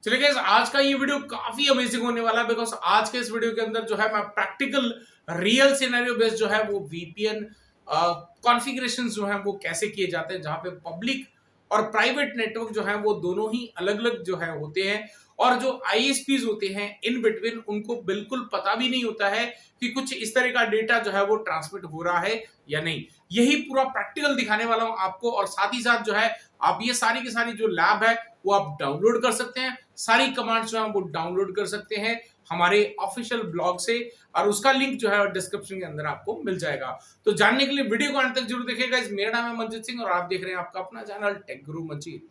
चलिए गाइस, आज का ये वीडियो काफी अमेजिंग होने वाला है बिकॉज आज के इस वीडियो के अंदर जो है मैं प्रैक्टिकल रियल सिनेरियो बेस्ड जो है वो वीपीएन कॉन्फ़िगरेशन जो है वो कैसे किए जाते हैं, जहां पे पब्लिक और प्राइवेट नेटवर्क जो है वो दोनों ही अलग अलग जो है होते हैं। और जो आईएसपीज होते हैं इन बिटवीन, उनको बिल्कुल पता भी नहीं होता है कि कुछ इस तरह का डेटा जो है वो ट्रांसमिट हो रहा है या नहीं। यही पूरा प्रैक्टिकल दिखाने वाला हूं आपको, और साथ ही साथ जो है आप ये सारी की सारी जो लैब है वो आप डाउनलोड कर सकते हैं। सारी कमांड्स जो है वो डाउनलोड कर सकते हैं हमारे ऑफिशियल ब्लॉग से, और उसका लिंक जो है डिस्क्रिप्शन के अंदर आपको मिल जाएगा। तो जानने के लिए वीडियो को अंत तक जरूर देखिएगा। मेरा नाम है मंजीत सिंह और आप देख रहे हैं आपका अपना चैनल टेक गुरु मंजीत।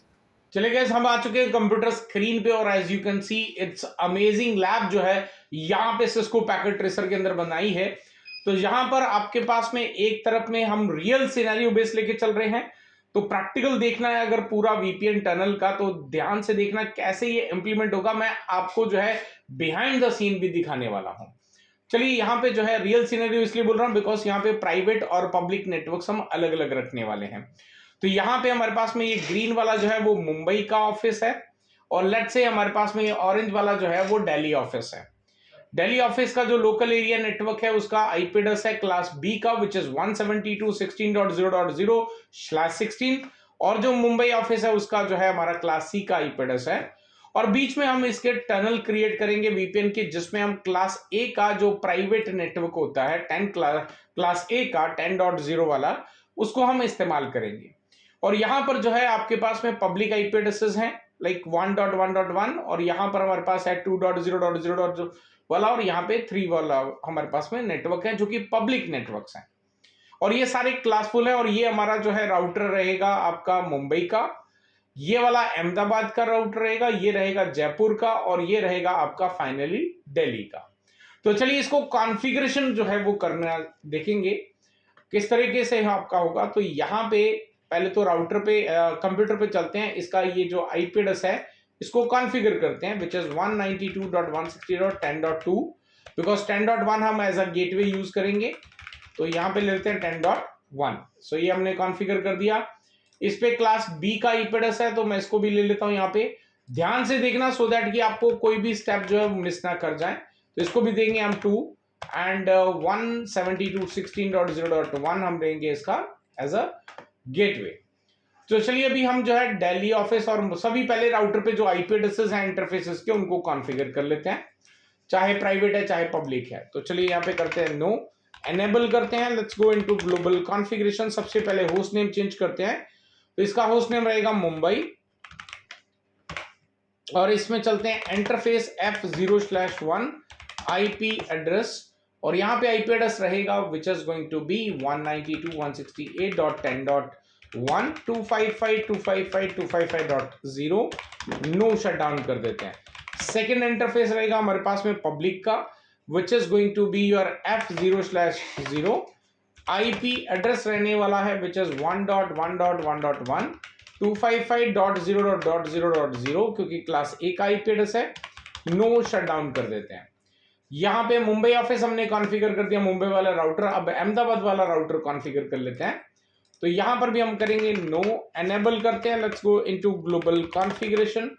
चले गए, हम आ चुके हैं कंप्यूटर स्क्रीन पे, और as you can see it's amazing lab जो है यहाँ पे सिस्को पैकेट ट्रेसर के अंदर बनाई है। तो यहाँ पर आपके पास में एक तरफ में हम रियल सिनेरियो बेस लेके चल रहे हैं, तो प्रैक्टिकल देखना है अगर पूरा वीपीएन टनल का, तो ध्यान से देखना कैसे ये इंप्लीमेंट होगा। मैं आपको जो है बिहाइंड द सीन भी दिखाने वाला हूं। चलिए, यहाँ पे जो है रियल सिनेरियो इसलिए बोल रहा हूं बिकॉज यहाँ पे प्राइवेट और पब्लिक नेटवर्क्स हम अलग अलग रखने वाले हैं। तो यहाँ पे हमारे पास में ये ग्रीन वाला जो है वो मुंबई का ऑफिस है, और लेट्स से हमारे पास में ये ऑरेंज वाला जो है वो दिल्ली ऑफिस है। दिल्ली ऑफिस का जो लोकल एरिया नेटवर्क है उसका आईपी एड्रेस है क्लास बी का, विच इज 172.16.0.0/16, और जो मुंबई ऑफिस है उसका जो है हमारा क्लास सी का आईपी एड्रेस है। और बीच में हम इसके टनल क्रिएट करेंगे वीपीएन के, जिसमें हम क्लास ए का जो प्राइवेट नेटवर्क होता है 10 क्लास ए का 10.0 वाला, उसको हम इस्तेमाल करेंगे। और यहां पर जो है आपके पास में पब्लिक आईपी एड्रेसेस हैं लाइक 1.1.1, और यहां पर हमारे पास है 2.0.0 वाला, और यहाँ पे 3 वाला हमारे पास में नेटवर्क है जो कि पब्लिक नेटवर्क्स हैं। और ये सारे क्लासफुल है, और ये हमारा जो है राउटर रहेगा आपका मुंबई का, ये वाला अहमदाबाद का राउटर रहेगा, ये रहेगा जयपुर का, और ये रहेगा आपका फाइनली दिल्ली का। तो चलिए, इसको कॉन्फ़िगरेशन जो है वो करना देखेंगे किस तरीके से आपका होगा। तो यहाँ पे पहले तो राउटर पे कंप्यूटर पे चलते हैं। इसका ये जो आईपी एड्रेस है इसको कॉन्फ़िगर करते हैं, विच इज 192.168.10.2, बिकॉज 10.1 हम एज अ गेटवे यूज करेंगे। तो यहाँ पे ले लेते हैं 10.1। सो ये हमने कॉन्फ़िगर कर दिया। इस पे क्लास बी का आईपी एड्रेस है, तो मैं इसको भी ले लेता हूँ यहाँ पे। ध्यान से देखना सो दैट कि आपको कोई भी स्टेप जो है मिस ना कर जाए। तो इसको भी देंगे हम 2, एंड 172.16.0.1 हम देंगे इसका एज अ गेटवे। तो चलिए, अभी हम जो है दिल्ली ऑफिस और सभी पहले राउटर पे जो आईपी एड्रेसेस हैं इंटरफेसेस के, उनको कॉन्फ़िगर कर लेते हैं, चाहे प्राइवेट है चाहे पब्लिक है। तो चलिए यहाँ पे करते हैं नो, एनेबल करते हैं। Let's go into global configuration. सबसे पहले होस्ट नेम चेंज करते हैं, तो इसका होस्ट नेम रहेगा मुंबई, और इसमें चलते हैं इंटरफेस F0/1 आईपी एड्रेस, और यहाँ पे आईपी एड्रेस रहेगा which is going to be 192.168.10.1 255.255.255.0। No shutdown कर देते हैं। सेकेंड इंटरफेस रहेगा हमारे पास में पब्लिक का, which is going to be your F0/0 IP address रहने वाला है, विच इज 1.1.1.1 255.0.0.0, क्योंकि क्लास ए का आईपी एड्रेस है। नो शटडाउन कर देते हैं। यहां पे मुंबई ऑफिस हमने कॉन्फ़िगर कर दिया, मुंबई वाला राउटर। अब अहमदाबाद वाला राउटर कॉन्फ़िगर कर लेते हैं, तो यहां पर भी हम करेंगे नो, एनेबल करते हैं। Let's go into global configuration.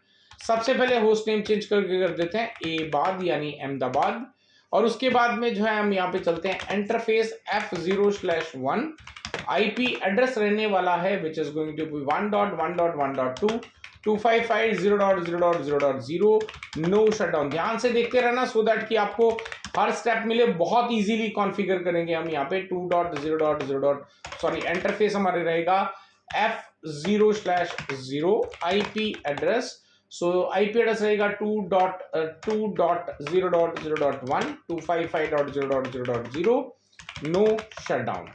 सबसे पहले होस्ट नेम चेंज करके कर देते हैं ए-बाद यानी अहमदाबाद, और उसके बाद में जो है हम यहाँ पे चलते हैं इंटरफेस F0/1 आईपी एड्रेस रहने वाला है, which is going to be 1.1.1.2 255.0.0.0। No shutdown. ध्यान से देखते रहना सो दैट कि आपको हर स्टेप मिले। बहुत इजीली कॉन्फ़िगर करेंगे हम यहाँ पे 2.0.0. सॉरी, इंटरफेस हमारे रहेगा F0/0 IP address. So IP address रहेगा 2.0.0.1 255.0.0.0। No shutdown.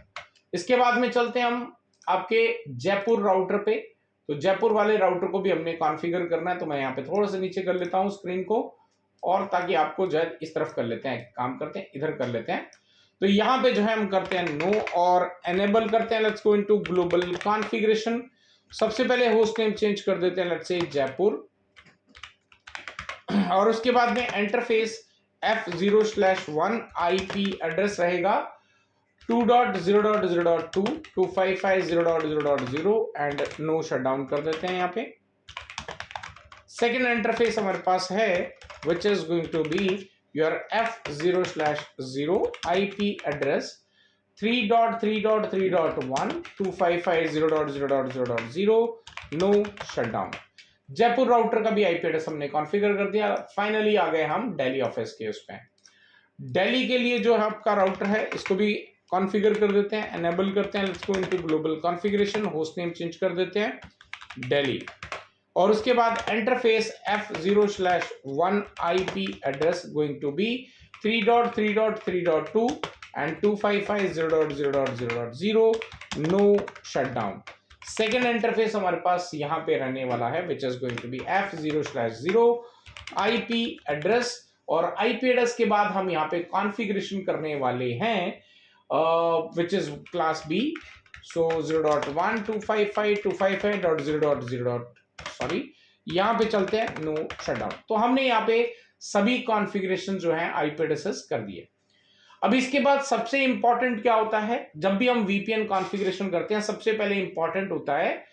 इसके बाद में चलते हैं हम आपके जयपुर राउटर पे। तो जयपुर वाले राउटर को भी हमने कॉन्फ़िगर करना है, तो मैं यहाँ पे थोड़ा सा नीचे कर लेता हूँ स्क्रीन को, और ताकि आपको जो है इस तरफ कर लेते हैं, काम करते हैं इधर कर लेते हैं। तो यहाँ पे जो है हम करते हैं नो और एनेबल करते हैं। Let's go into global configuration. सबसे पहले होस्ट नेम चेंज कर देते हैं, लेट्स से जयपुर, और उसके बाद में इंटरफेस F0/1 आईपी एड्रेस रहेगा 2.0.0.2 255.0.0.0 एंड नो शटडाउन कर देते हैं यहाँ पे। सेकेंड इंटरफेस हमारे पास है which is going to be your F0/0 IP address 3.3.3.1 255.0.0.0.0 no shutdown. Jaipur router का भी आईपी एड्रेस हमने कॉन्फ़िगर कर दिया। फाइनली आ गए हम दिल्ली ऑफिस के उस पे। दिल्ली के लिए जो है आपका राउटर है इसको भी कॉन्फ़िगर कर देते हैं, एनेबल करते हैं। Let's go into global configuration, host name change कर देते हैं दिल्ली, और उसके बाद interface F0/1 IP address going to be 3.3.3.2 and 255.0.0.0.0 no shutdown. Second interface हमारे पास यहां पे रहने वाला है which is going to be F0/0 IP address, और आईपी एड्रेस के बाद हम यहाँ पे कॉन्फ़िगरेशन करने वाले हैं which is class B. So 0.1 255.255.0.0 sorry, यहां पे चलते हैं नो शटडाउन। तो हमने यहाँ पे सभी कॉन्फ़िगरेशन जो है आईपी एड्रेसेस कर दिए। अब इसके बाद सबसे इंपॉर्टेंट क्या होता है, जब भी हम वीपीएन कॉन्फ़िगरेशन करते हैं सबसे पहले इंपॉर्टेंट होता है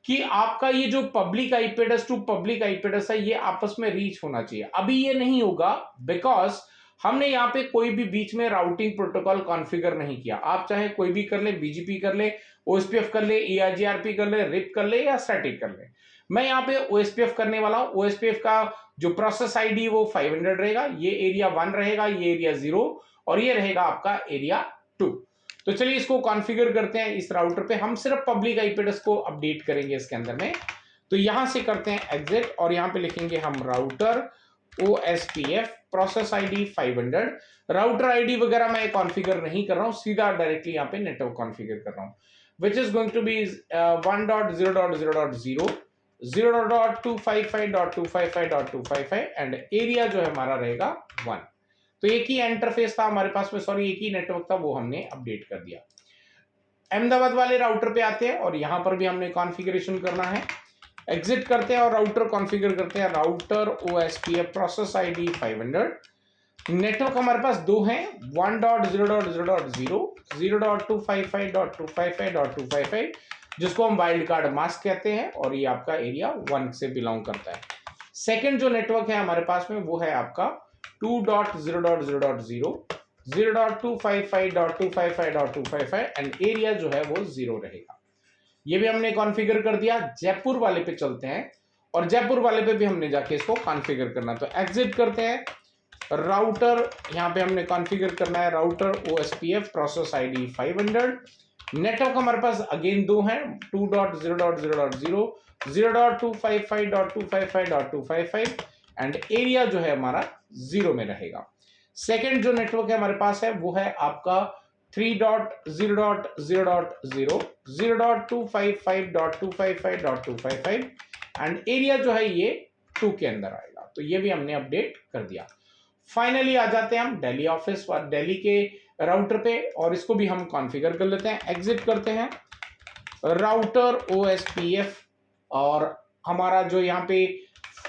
कि आपका ये जो public IP address to public IP address है ये आपस में रीच होना चाहिए। अभी ये नहीं होगा बिकॉज हमने यहाँ पे कोई भी बीच में राउटिंग प्रोटोकॉल कॉन्फ़िगर नहीं किया। आप चाहे कोई भी कर ले, बीजीपी कर ले, ओएसपीएफ कर ले, ईआईजीआरपी कर ले, रिप कर ले या स्टैटिक कर ले। मैं यहाँ पे ओएसपीएफ करने वाला हूं। ओएसपीएफ का जो प्रोसेस आईडी वो 500 रहेगा, ये एरिया 1 रहेगा, ये एरिया 0 और ये रहेगा आपका एरिया 2। तो चलिए इसको कॉन्फ़िगर करते हैं इस राउटर पे। हम सिर्फ पब्लिक आईपी एड्रेस को अपडेट करेंगे इसके अंदर में। तो यहां से करते हैं एग्जिट और यहां पे लिखेंगे हम router OSPF process ID 500। Router ID वगैरह मैं कॉन्फ़िगर नहीं कर रहा हूं, सीधा डायरेक्टली यहां पे नेटवर्क कॉन्फ़िगर कर रहा हूं which is going to be 1.0.0.0 0.255.255.255 and area जो है हमारा रहेगा 1। तो एक ही इंटरफेस था हमारे पास में, सॉरी एक ही नेटवर्क था, वो हमने अपडेट कर दिया। अहमदाबाद वाले राउटर पे आते हैं और यहां पर भी हमने कॉन्फ़िगरेशन करना है। एग्जिट करते हैं और राउटर कॉन्फ़िगर करते हैं। Router OSPF process ID 500। Network हमारे पास दो हैं, 1.0.0.0 0.255.255.255 जिसको हम वाइल्ड कार्ड मास्क कहते हैं, और ये आपका एरिया 1 से बिलोंग करता है। सेकेंड जो नेटवर्क है हमारे पास में वो है आपका 2.0.0.0 0.255.255.255 एंड एरिया जो है वो 0 रहेगा। ये भी हमने कॉन्फ़िगर कर दिया। जयपुर वाले पे चलते हैं और जयपुर वाले पे भी हमने जाके इसको कॉन्फ़िगर करना। तो एग्जिट करते हैं। राउटर यहाँ पे हमने कॉन्फ़िगर करना है, router OSPF process ID 500। Network हमारे पास अगेन दो हैं, 2.0.0.0 0.255.255.255 एंड एरिया जो है हमारा 0 में रहेगा। सेकेंड जो नेटवर्क है हमारे पास है वो है आपका 3.0.0.0 0.255.255.255 एंड एरिया जो है ये 2 के अंदर आएगा। तो ये भी हमने अपडेट कर दिया। फाइनली आ जाते हैं हम दिल्ली ऑफिस और दिल्ली के राउटर पे और इसको भी हम कॉन्फ़िगर कर लेते हैं। एग्जिट करते हैं, राउटर OSPF और हमारा जो यहाँ पे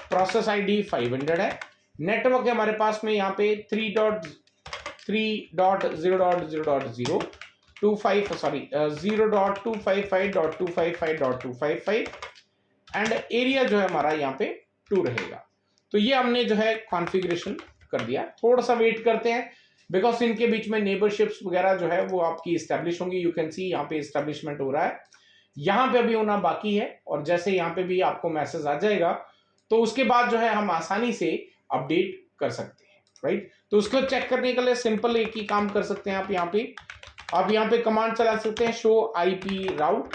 प्रोसेस आईडी 500 है। नेटवर्क है हमारे पास में यहाँ पे 0.255.255.255 एंड एरिया जो है हमारा यहाँ पे 2 रहेगा। तो ये हमने जो है कॉन्फ़िगरेशन कर दिया। थोड़ा सा वेट करते हैं बिकॉज इनके बीच में नेबरशिप्स वगैरह जो है वो आपकी इस्टेब्लिश होंगी। यू कैन सी यहाँ पे इस्टेब्लिशमेंट हो रहा है, यहाँ पे अभी होना बाकी है और जैसे यहाँ पे भी आपको मैसेज आ जाएगा तो उसके बाद जो है हम आसानी से अपडेट कर सकते हैं, राइट। तो उसको चेक करने के लिए सिंपल एक ही काम कर सकते हैं। आप यहाँ पे कमांड चला सकते हैं शो IP राउट,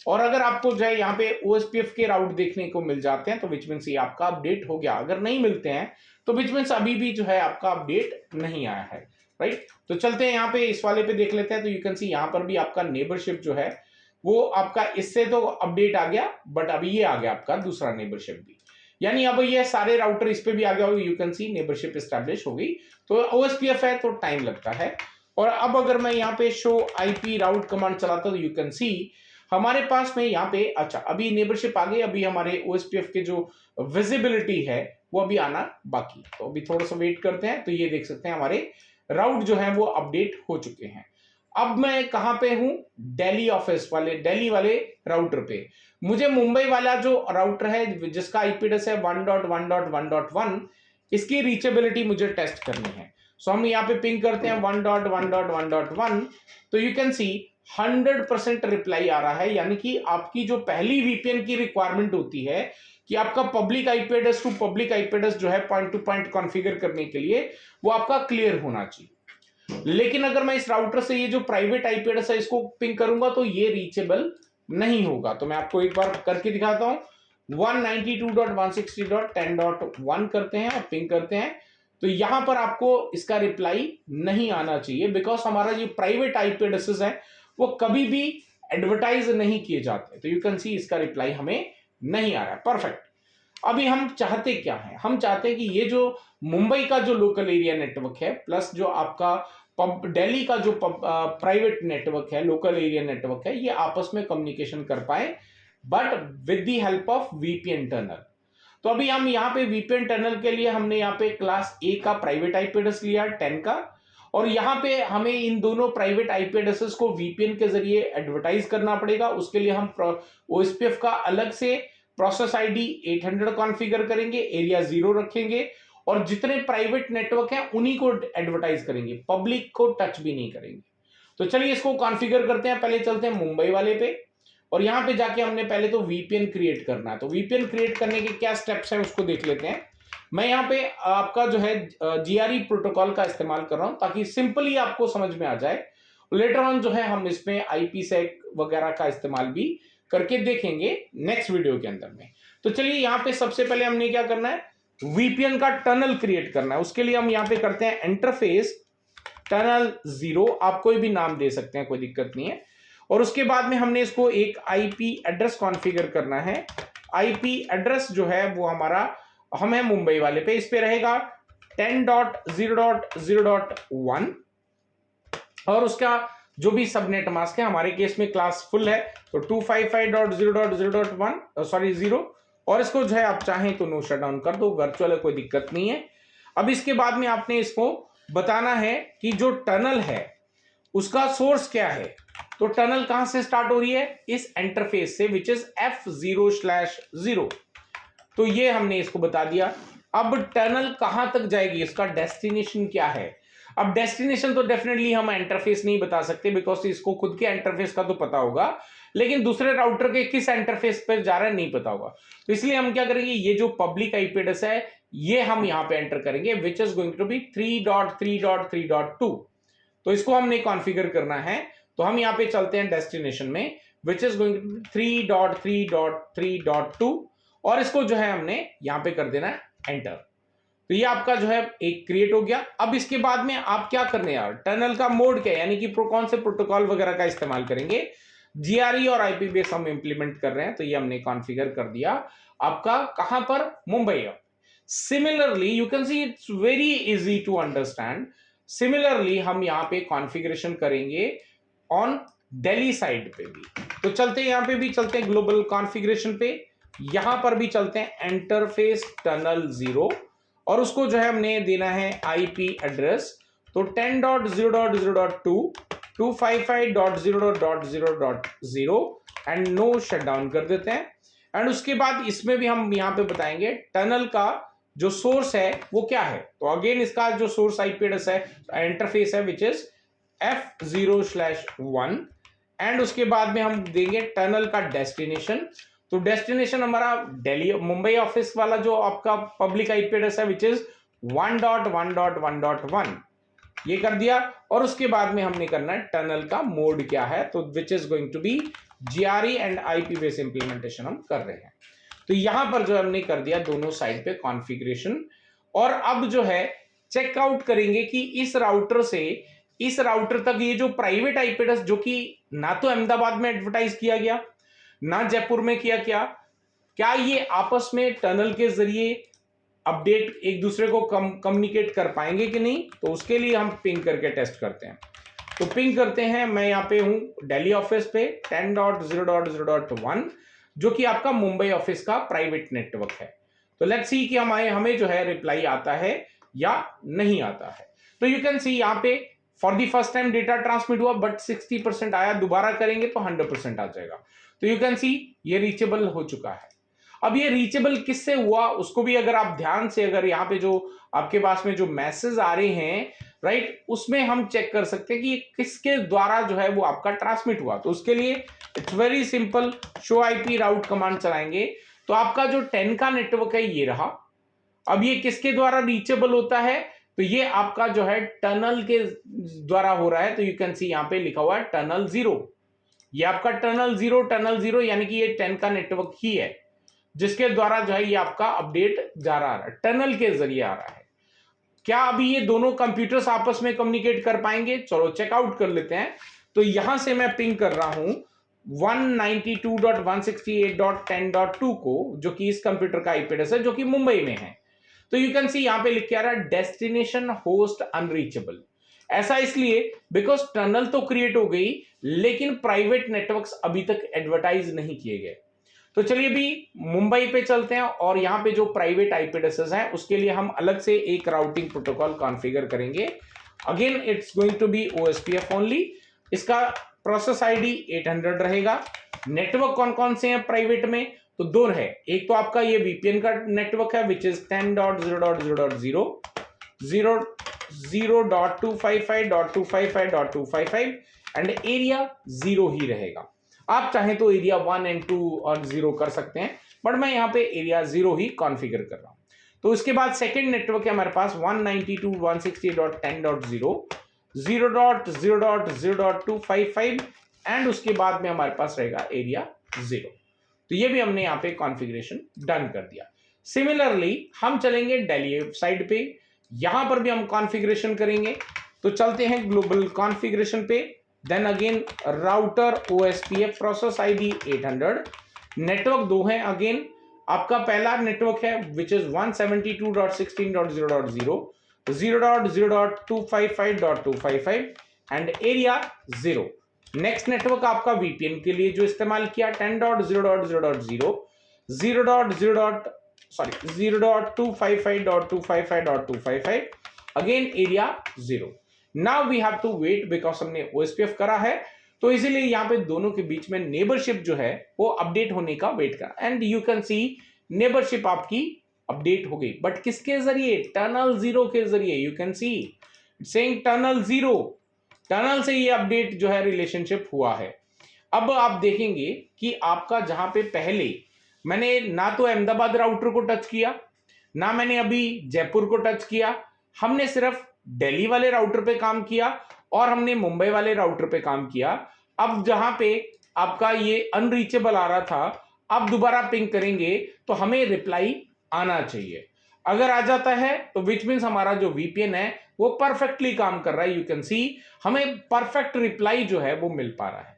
और अगर आपको जो है यहाँ पे OSPF के राउट देखने को मिल जाते हैं तो विच मीन्स ये आपका अपडेट हो गया। अगर नहीं मिलते हैं तो विच मीन्स अभी भी जो है आपका अपडेट नहीं आया है, राइट। तो चलते हैं यहाँ पे इस वाले पे देख लेते हैं। तो यू कैन सी यहाँ पर भी आपका नेबरशिप जो है वो आपका इससे तो अपडेट आ गया, बट अभी ये आ गया आपका दूसरा नेबरशिप भी, यानी अब ये सारे राउटर इस पे भी आ गया होगा। You can C neighbourship establish हो गई। तो OSPF है तो टाइम लगता है। और अब अगर मैं यहाँ पे शो IP राउट कमांड चलाता हूँ तो यू कैन सी हमारे पास में यहाँ पे अच्छा अभी नेबरशिप आ गई। अभी हमारे OSPF के जो विजिबिलिटी है वो अभी आना बाकी, तो अभी थोड़ा सा वेट करते हैं। तो ये देख सकते हैं हमारे राउट जो है वो अपडेट हो चुके हैं। अब मैं कहां पे हूं, दिल्ली ऑफिस वाले, दिल्ली वाले राउटर पे। मुझे मुंबई वाला जो राउटर है जिसका आईपी एड्रेस है 1.1.1.1, इसकी रीचेबिलिटी मुझे टेस्ट करनी है। सो हम यहाँ पे पिंग करते हैं 1.1.1.1, तो यू कैन सी 100% रिप्लाई आ रहा है। यानी कि आपकी जो पहली वीपीएन की रिक्वायरमेंट होती है कि आपका public IP address to public IP address जो है पॉइंट टू पॉइंट कॉन्फ़िगर करने के लिए वो आपका क्लियर होना चाहिए। लेकिन अगर मैं इस राउटर से ये जो प्राइवेट आईपी एड्रेस है इसको पिंग करूंगा तो ये रीचेबल नहीं होगा। तो मैं आपको एक बार करके दिखाता हूं। 192.160.10.1 करते हैं और पिंग करते हैं, तो यहां पर आपको इसका रिप्लाई नहीं आना चाहिए, बिकॉज हमारा जो प्राइवेट आईपी एड्रेसेस है वो कभी भी एडवर्टाइज नहीं किए जाते। तो यू कैन सी इसका रिप्लाई हमें नहीं आ रहा है। परफेक्ट। अभी हम चाहते क्या है, हम चाहते हैं कि ये जो मुंबई का जो लोकल एरिया नेटवर्क है प्लस जो आपका दिल्ली का जो प्राइवेट नेटवर्क है, लोकल एरिया नेटवर्क है, ये आपस में कम्युनिकेशन कर पाए, but with the help of VPN tunnel. तो अभी हम यहाँ पे वीपीएन टनल के लिए हमने यहाँ पे क्लास ए का प्राइवेट आईपी एड्रेस लिया 10 का, और यहाँ पे हमें इन दोनों प्राइवेट आईपी एड्रेसेस को वीपीएन के जरिए एडवर्टाइज करना पड़ेगा। उसके लिए हम ओएसपीएफ का अलग से प्रोसेस आईडी 800 कॉन्फ़िगर करेंगे, एरिया 0 रखेंगे, और जितने प्राइवेट नेटवर्क हैं उन्हीं को एडवर्टाइज करेंगे, पब्लिक को टच भी नहीं करेंगे। तो चलिए इसको कॉन्फ़िगर करते हैं। पहले चलते हैं मुंबई वाले पे, और यहां पे जाके हमने पहले तो वीपीएन क्रिएट करना है। तो वीपीएन क्रिएट करने के क्या स्टेप्स हैं उसको देख लेते हैं। मैं यहाँ पे आपका जो है जीआरई प्रोटोकॉल का इस्तेमाल कर रहा हूं ताकि सिंपली आपको समझ में आ जाए। लेटर ऑन जो है हम इसमें आईपीसेक वगैरह का इस्तेमाल भी करके देखेंगे नेक्स्ट वीडियो के अंदर में। तो चलिए यहाँ पे सबसे पहले हमने क्या करना है, वीपीएन का टनल क्रिएट करना है। उसके लिए हम यहाँ पे करते हैं इंटरफेस टनल 0, आप कोई भी नाम दे सकते हैं, कोई दिक्कत नहीं है। और उसके बाद में हमने इसको एक आईपी एड्रेस कॉन्फ़िगर करना है। आईपी एड्रेस जो है वो हमारा, हम है मुंबई वाले पे, इस पे रहेगा 10.0.0.1, और उसका जो भी सबनेट मास्क है, हमारे केस में क्लास फुल है तो 255.0.0.1 सॉरी 0, और इसको जो है आप चाहें तो नो शट डाउन कर दो, वर्चुअल है, कोई दिक्कत नहीं है। अब इसके बाद में आपने इसको बताना है कि जो टनल है उसका सोर्स क्या है। तो टनल कहां से स्टार्ट हो रही है, इस इंटरफेस से, विच इज F0/0। तो ये हमने इसको बता दिया। अब टनल कहां तक जाएगी, इसका डेस्टिनेशन क्या है। अब डेस्टिनेशन तो डेफिनेटली हम इंटरफेस नहीं बता सकते, बिकॉज इसको खुद के इंटरफेस का तो पता होगा, लेकिन दूसरे राउटर के किस इंटरफेस पर जा रहा है नहीं पता होगा। तो इसलिए हम क्या करेंगे, ये जो पब्लिक आईपी एड्रेस है ये हम यहां पे एंटर करेंगे, which is going to be 3.3.3.2। तो इसको हमने कॉन्फ़िगर करना है। तो हम यहां पे चलते हैं डेस्टिनेशन में, which is going to be 3.3.3.2, और इसको जो है हमने यहां पे कर देना है एंटर। तो ये आपका जो है एक क्रिएट हो गया। अब इसके बाद में आप क्या करने यार, टनल का मोड क्या है, यानी कि कौन से प्रोटोकॉल वगैरह का इस्तेमाल करेंगे। जीआरई और आईपी बेस हम इंप्लीमेंट कर रहे हैं, तो ये हमने कॉन्फ़िगर कर दिया आपका कहां पर, Mumbai. Similarly you can see it's very easy to understand. Similarly हम यहां पे कॉन्फ़िगरेशन करेंगे ऑन दिल्ली साइड पे भी। तो चलते हैं यहां पे भी चलते हैं ग्लोबल कॉन्फ़िगरेशन पे, यहां पर भी चलते हैं इंटरफेस टनल 0, और उसको जो है हमने देना है आईपी एड्रेस। तो 10.0.0.2 255.0.0.0 एंड नो शटडाउन कर देते हैं। एंड उसके बाद इसमें भी हम यहां पे बताएंगे टनल का जो सोर्स है वो क्या है। तो अगेन इसका जो सोर्स आईपी एड्रेस है, इंटरफेस है, विच इज F0/1, एंड उसके बाद में हम देंगे टनल का डेस्टिनेशन। तो डेस्टिनेशन हमारा दिल्ली मुंबई ऑफिस वाला जो आपका पब्लिक आईपी एड्रेस है, विच इज 1.1.1.1, ये कर दिया। और उसके बाद में हमने करना है टनल का मोड क्या है, तो which is going to be GRE and IP base implementation हम कर रहे हैं। तो यहां पर जो हमने कर दिया दोनों साइड पे कॉन्फ़िगरेशन, और अब जो है चेकआउट करेंगे कि इस राउटर से इस राउटर तक ये जो प्राइवेट आईपी एड्रेस, जो कि ना तो अहमदाबाद में एडवर्टाइज किया गया ना जयपुर में किया, क्या ये आपस में टनल के जरिए अपडेट एक दूसरे को कम्युनिकेट कर पाएंगे कि नहीं। तो उसके लिए हम पिंग करके टेस्ट करते हैं। तो पिंग करते हैं, मैं यहाँ पे हूं दिल्ली ऑफिस पे 10.0.0.1, जो कि आपका मुंबई ऑफिस का प्राइवेट नेटवर्क है। तो लेट्स सी कि हमें जो है रिप्लाई आता है या नहीं आता है। तो यू कैन सी यहाँ पे for the first time data transmit हुआ बट 60% आया, दोबारा करेंगे तो 100% आ जाएगा। तो यू कैन सी ये रीचेबल हो चुका है। अब ये रीचेबल किससे हुआ उसको भी अगर आप ध्यान से, अगर यहाँ पे जो आपके पास में जो मैसेज आ रहे हैं राइट, उसमें हम चेक कर सकते हैं कि ये किसके द्वारा जो है वो आपका ट्रांसमिट हुआ। तो उसके लिए it's very simple, show IP route command चलाएंगे तो आपका जो 10 का नेटवर्क है ये रहा। अब ये किसके द्वारा रीचेबल होता है, तो ये आपका जो है टनल के द्वारा हो रहा है। तो यू कैन सी यहाँ पे लिखा हुआ है टनल 0, ये आपका टनल 0 यानी कि ये 10 का नेटवर्क ही है जिसके द्वारा जो है ये आपका अपडेट जा रहा है, टनल के जरिए आ रहा है। क्या अभी ये दोनों कंप्यूटर्स आपस में कम्युनिकेट कर पाएंगे? चलो चेकआउट कर लेते हैं। तो यहां से मैं पिंग कर रहा हूं 192.168.10.2 को, जो कि इस कंप्यूटर का आईपी एड्रेस है जो कि मुंबई में है। तो यू कैन सी यहां पे लिख के आ रहा है डेस्टिनेशन होस्ट अनरीचेबल। ऐसा इसलिए बिकॉज टनल तो क्रिएट हो गई लेकिन प्राइवेट नेटवर्क्स अभी तक एडवर्टाइज नहीं किए गए। तो चलिए भी मुंबई पे चलते हैं और यहाँ पे जो प्राइवेट आईपी एड्रेसेस हैं उसके लिए हम अलग से एक राउटिंग प्रोटोकॉल कॉन्फ़िगर करेंगे। Again it's going to be OSPF only. इसका प्रोसेस आईडी 800 रहेगा। नेटवर्क कौन कौन से हैं प्राइवेट में? तो दो है, एक तो आपका ये वीपीएन का नेटवर्क है विच इज 10.0.0.0 0.255.255.255 एंड एरिया 0 ही रहेगा। आप चाहें तो एरिया 1 और 2 और 0 कर सकते हैं बट मैं यहाँ पे एरिया 0 ही कॉन्फ़िगर कर रहा हूँ। तो उसके बाद सेकंड नेटवर्क है हमारे पास 192.168.10.0 0.0.0.255 एंड उसके बाद में हमारे पास रहेगा एरिया 0। तो ये भी हमने यहाँ पे कॉन्फ़िगरेशन डन कर दिया। सिमिलरली हम चलेंगे दिल्ली वेबसाइट पे, यहां पर भी हम कॉन्फ़िगरेशन करेंगे। तो चलते हैं ग्लोबल कॉन्फ़िगरेशन पे, then again router OSPF process ID 800, network दो हैं। अगेन आपका पहला नेटवर्क है which is 172.16.0.0 0.0.255.255 and area 0। Next network आपका वीपीएन के लिए जो इस्तेमाल किया 0.255.255.255 again area 0। Now we have to wait because हमने ओएसपीएफ करा है तो इसीलिए यहाँ पे दोनों के बीच में नेबरशिप जो है वो अपडेट होने का वेट करा and you can C neighbourship आपकी अपडेट हो गई बट किसके जरिए? टनल 0 के जरिए। You can C saying tunnel 0, tunnel से ये अपडेट जो है रिलेशनशिप हुआ है। अब आप देखेंगे कि आपका जहां पे पहले मैंने ना तो अहमदाबाद राउटर को टच किया ना मैंने अभी जयपुर को टच किया, हमने सिर्फ दिल्ली वाले राउटर पे काम किया और हमने मुंबई वाले राउटर पे काम किया। अब जहां पे आपका ये अनरीचेबल आ रहा था, अब दोबारा पिंग करेंगे तो हमें रिप्लाई आना चाहिए। अगर आ जाता है तो विच मीन्स हमारा जो वीपीएन है वो परफेक्टली काम कर रहा है। यू कैन सी हमें परफेक्ट रिप्लाई जो है वो मिल पा रहा है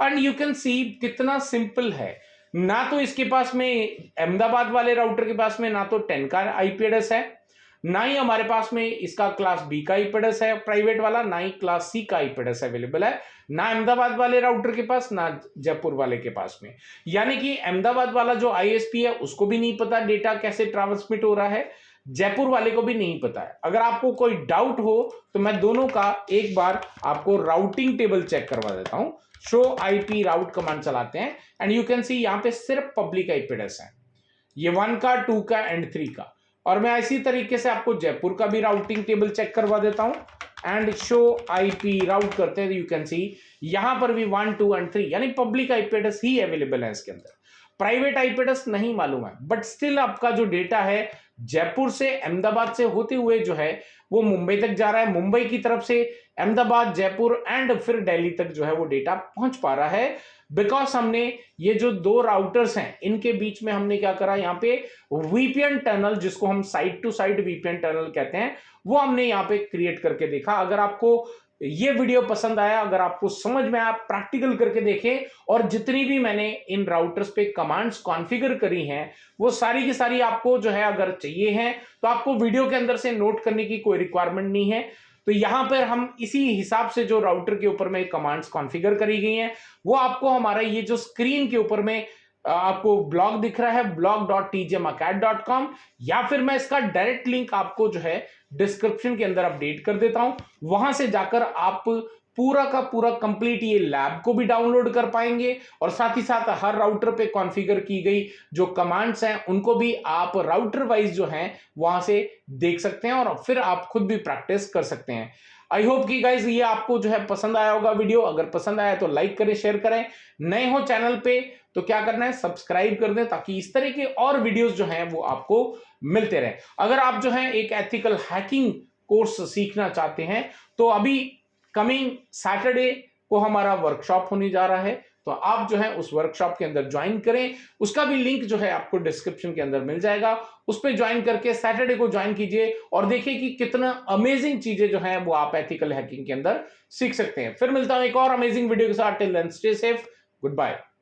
एंड यू कैन सी कितना सिंपल है। ना तो इसके पास में अहमदाबाद वाले राउटर के पास में ना तो 10 का आईपी एड्रेस है, ना ही हमारे पास में इसका क्लास बी का आईपी एड्रेस है प्राइवेट वाला, ना ही क्लास सी का आईपी एड्रेस अवेलेबल है, ना अहमदाबाद वाले राउटर के पास ना जयपुर वाले के पास में। यानी कि अहमदाबाद वाला जो आईएसपी है उसको भी नहीं पता डेटा कैसे ट्रांसमिट हो रहा है, जयपुर वाले को भी नहीं पता है। अगर आपको कोई डाउट हो तो मैं दोनों का एक बार आपको राउटिंग टेबल चेक करवा देता हूं। शो आईपी राउट कमांड चलाते हैं एंड यू कैन सी यहां पे सिर्फ पब्लिक आईपी एड्रेस है, ये 1 का 2 का एंड 3 का। और मैं इसी तरीके से आपको जयपुर का भी राउटिंग टेबल चेक करवा देता हूं एंड शो आईपी राउट करते हैं। यू कैन सी यहां पर भी 1 2 एंड 3 यानी पब्लिक आईपी एड्रेस ही अवेलेबल है इसके अंदर, प्राइवेट आईपी एड्रेस नहीं मालूम है बट स्टिल आपका जो डेटा है जयपुर से अहमदाबाद से होते हुए जो है वो मुंबई तक जा रहा है, मुंबई की तरफ से अहमदाबाद जयपुर एंड फिर दिल्ली तक जो है वो डेटा पहुंच पा रहा है बिकॉज हमने ये जो दो राउटर्स हैं इनके बीच में हमने क्या करा, यहाँ पे वीपीएन टनल जिसको हम side to side VPN tunnel कहते हैं वो हमने यहाँ पे क्रिएट करके देखा। अगर आपको ये वीडियो पसंद आया, अगर आपको समझ में आया, प्रैक्टिकल करके देखें और जितनी भी मैंने इन राउटर्स पे कमांड्स कॉन्फ़िगर करी हैं वो सारी की सारी आपको जो है अगर चाहिए हैं तो आपको वीडियो के अंदर से नोट करने की कोई रिक्वायरमेंट नहीं है। तो यहां पर हम इसी हिसाब से जो राउटर के ऊपर में कमांड्स कॉन्फ़िगर करी गई हैं वो आपको हमारा ये जो स्क्रीन के ऊपर में आपको ब्लॉग दिख रहा है blog.tjmacat.com, या फिर मैं इसका डायरेक्ट लिंक आपको जो है डिस्क्रिप्शन के अंदर अपडेट कर देता हूं। वहां से जाकर आप पूरा का पूरा कंप्लीट ये लैब को भी डाउनलोड कर पाएंगे और साथ ही साथ हर राउटर पे कॉन्फ़िगर की गई जो कमांड्स हैं उनको भी आप राउटर वाइज जो हैं वहां से देख सकते हैं और फिर आप खुद भी प्रैक्टिस कर सकते हैं। आई होप कि गाइज ये आपको जो है पसंद आया होगा वीडियो। अगर पसंद आया तो लाइक करें, शेयर करें। नए हो चैनल पे तो क्या करना है, सब्सक्राइब कर दें ताकि इस तरह के और वीडियोस जो हैं वो आपको मिलते रहे। अगर आप जो है एक एथिकल हैकिंग कोर्स सीखना चाहते हैं तो अभी कमिंग सैटरडे को हमारा वर्कशॉप होने जा रहा है, तो आप जो है उस वर्कशॉप के अंदर ज्वाइन करें। उसका भी लिंक जो है आपको डिस्क्रिप्शन के अंदर मिल जाएगा। उस पर ज्वाइन करके सैटरडे को ज्वाइन कीजिए और देखिए कि कितना अमेजिंग चीजें जो है वो आप एथिकल हैकिंग के अंदर सीख सकते हैं। फिर मिलता हूं एक और अमेजिंग वीडियो के साथ। Till then stay safe, good bye.